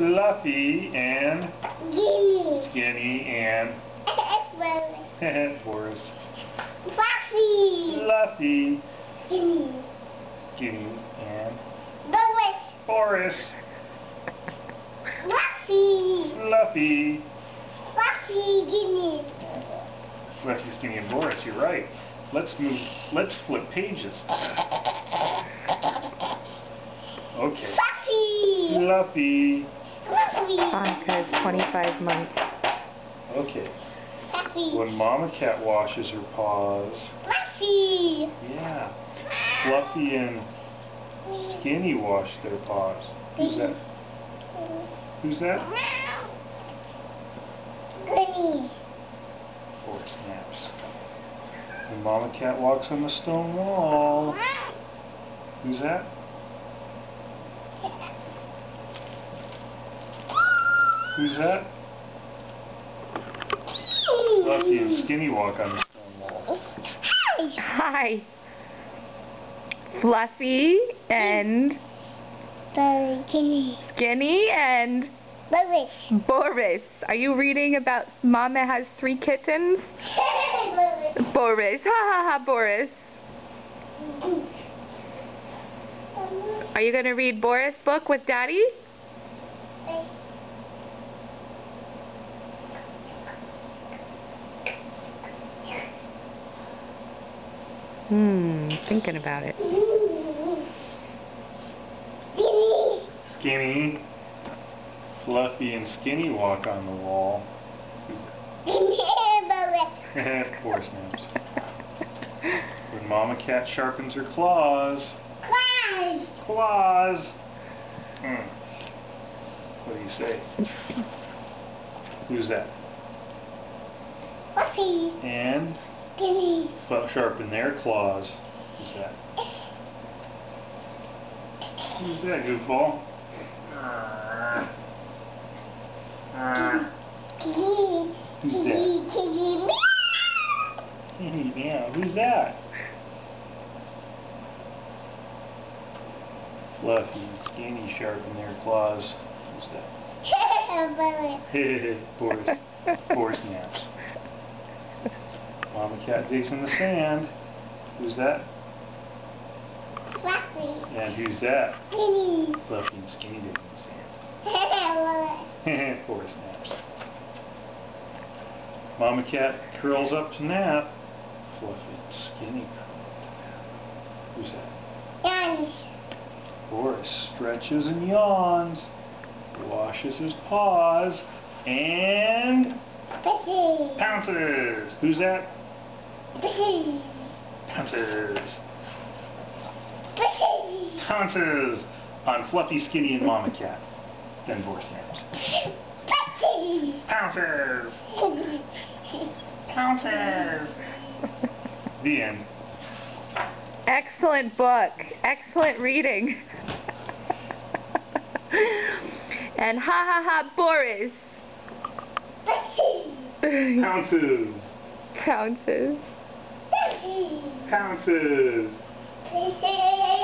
Fluffy and Gimme. Skinny and Boris. Fluffy. Fluffy, Gimme. Skinny and Boris. Boris. Fluffy. Fluffy, Fluffy. Gimme. Fluffy, Skinny and Boris. You're right. Let's flip pages. Okay. Fluffy. Fluffy. Fluffy. Hanukkah is 25 months. Okay. Fluffy. When Mama Cat washes her paws. Fluffy. Yeah. Fluffy and Skinny wash their paws. Who's that? Who's that? Gimme. 4 snaps. When Mama Cat walks on the stone wall. Who's that? Who's that? Fluffy and Skinny walk on the stone wall. Hi. Fluffy and Gimme. Skinny and Boris. Boris. Are you reading about Mama has 3 kittens? Boris. Ha ha ha, Boris. Are you going to read Boris' book with Daddy? Thinking about it. Gimme. Skinny, Fluffy, and Skinny walk on the wall. Who's Gimme. Boris. that? 4 snaps. When Mama Cat sharpens her claws. Claws. Claws! What do you say? Who's that? Fluffy. And Gimme. sharpen their claws. Who's that? Who's that, goofball? Gimme. Who's that? Gimme. Yeah, who's that? Fluffy and Skinny sharpen their claws. Who's that? Boris. 4 snaps. Mama Cat digs in the sand. Who's that? Fluffy. And who's that? Gimme. Fluffy and Skinny dig in the sand. 4 snaps. Mama Cat curls up to nap. Fluffy and Skinny curl up to nap. Who's that? Yawns. Boris stretches and yawns, washes his paws, and Busy. pounces. Who's that? Busy. Pounces. Busy. Pounces on Fluffy, Skinny, and Mama Cat. Then 4 snaps. Busy. Pounces. Pounces. The end. Excellent book. Excellent reading. And ha ha ha, Boris. Pounces. Pounces. Pounces. Busy.